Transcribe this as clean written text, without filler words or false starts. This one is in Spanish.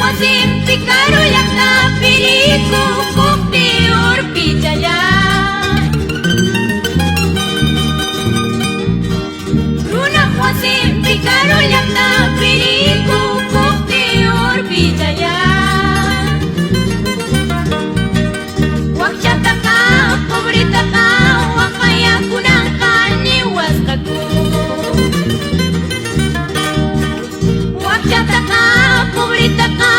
wasim pikaruyakta piriku kukti urpichaya. Runak wasim pikaruyakta piriku kukti urpichaya. Wakchataka pobritaka wakayakunanka niwaskaku. Wakchataka pobritaka